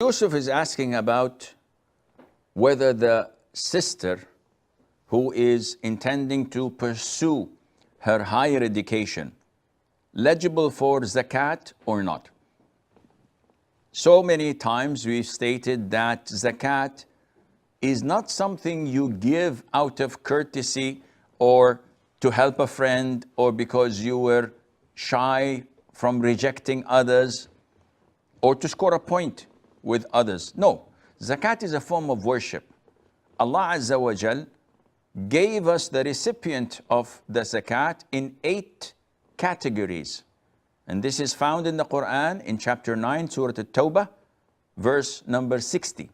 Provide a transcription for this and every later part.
Yusuf is asking about whether the sister who is intending to pursue her higher education eligible for zakat or not. So many times we've stated that zakat is not something you give out of courtesy or to help a friend or because you were shy from rejecting others or to score a point with others. No, zakat is a form of worship. Allah Azza wa Jal gave us the recipient of the zakat in 8 categories. And this is found in the Quran in chapter 9, Surah At-Tawbah, verse number 60.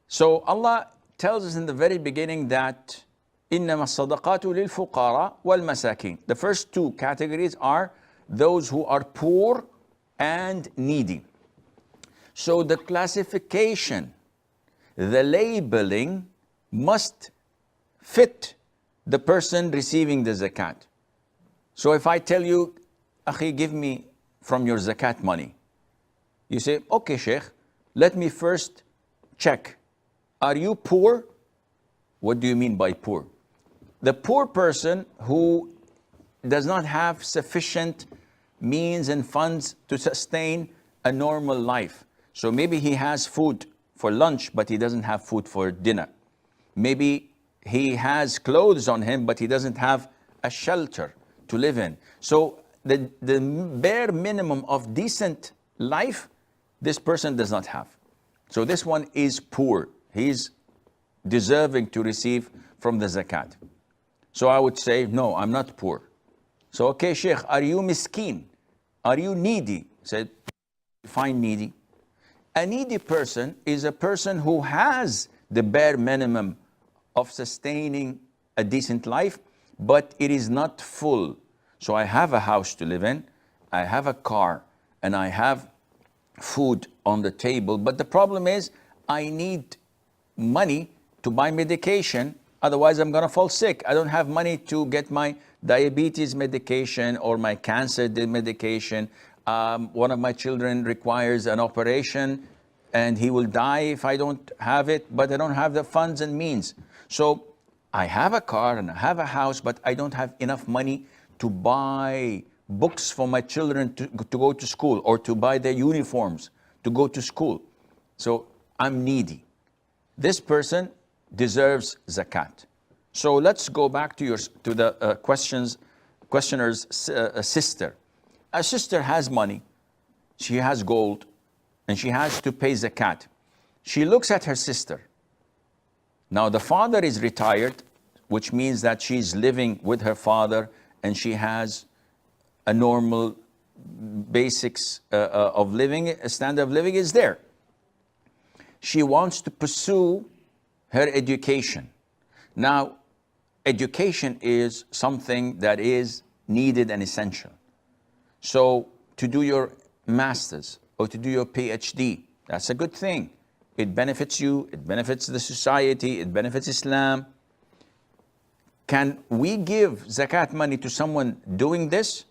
So Allah tells us in the very beginning that إِنَّمَا الصَّدَقَاتُ لِلْفُقَارَى وَالْمَسَاكِينَ. The first 2 categories are those who are poor and needy. So the classification, the labeling must fit the person receiving the zakat. So if I tell you, Akhi, give me from your zakat money. You say, okay, Sheikh, let me first check. Are you poor? What do you mean by poor? The poor person who does not have sufficient means and funds to sustain a normal life. So maybe he has food for lunch, but he doesn't have food for dinner. Maybe he has clothes on him, but he doesn't have a shelter to live in. So the bare minimum of decent life, this person does not have. So this one is poor. He's deserving to receive from the zakat. So I would say, no, I'm not poor. So, okay, Sheikh, are you miskeen? Are you needy? Said, define needy. A needy person is a person who has the bare minimum of sustaining a decent life, but it is not full. So I have a house to live in, I have a car, and I have food on the table. But the problem is I need money to buy medication. Otherwise, I'm going to fall sick. I don't have money to get my diabetes medication or my cancer medication. One of my children requires an operation and he will die if I don't have it, but I don't have the funds and means. So I have a car and I have a house, but I don't have enough money to buy books for my children to go to school or to buy their uniforms to go to school. So I'm needy. This person deserves zakat. So let's go back to the questioner's sister. A sister has money, she has gold, and she has to pay zakat. She looks at her sister. Now the father is retired, which means that she's living with her father and she has a normal basics of living, a standard of living is there. She wants to pursue her education. Now, education is something that is needed and essential. So to do your master's or to do your PhD, that's a good thing. It benefits you, it benefits the society, it benefits Islam. Can we give zakat money to someone doing this?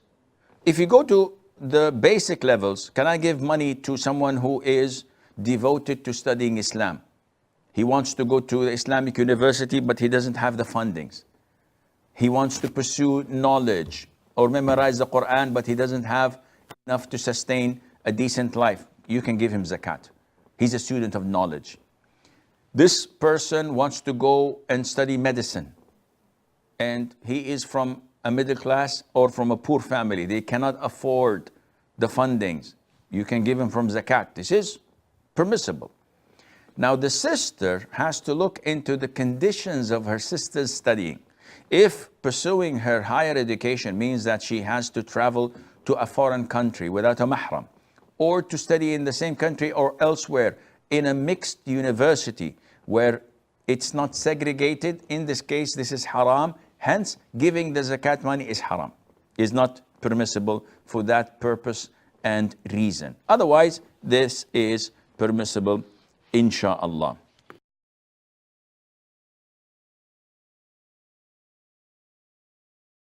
If you go to the basic levels, can I give money to someone who is devoted to studying Islam? He wants to go to the Islamic university, but he doesn't have the fundings. He wants to pursue knowledge or memorize the Quran, but he doesn't have enough to sustain a decent life. You can give him zakat. He's a student of knowledge. This person wants to go and study medicine, and he is from a middle class or from a poor family. They cannot afford the fundings. You can give him from zakat. This is permissible. Now the sister has to look into the conditions of her sister's studying. If pursuing her higher education means that she has to travel to a foreign country without a mahram, or to study in the same country or elsewhere in a mixed university where it's not segregated, in this case this is haram, hence giving the zakat money is haram, is not permissible for that purpose and reason. Otherwise, this is permissible, insha'Allah.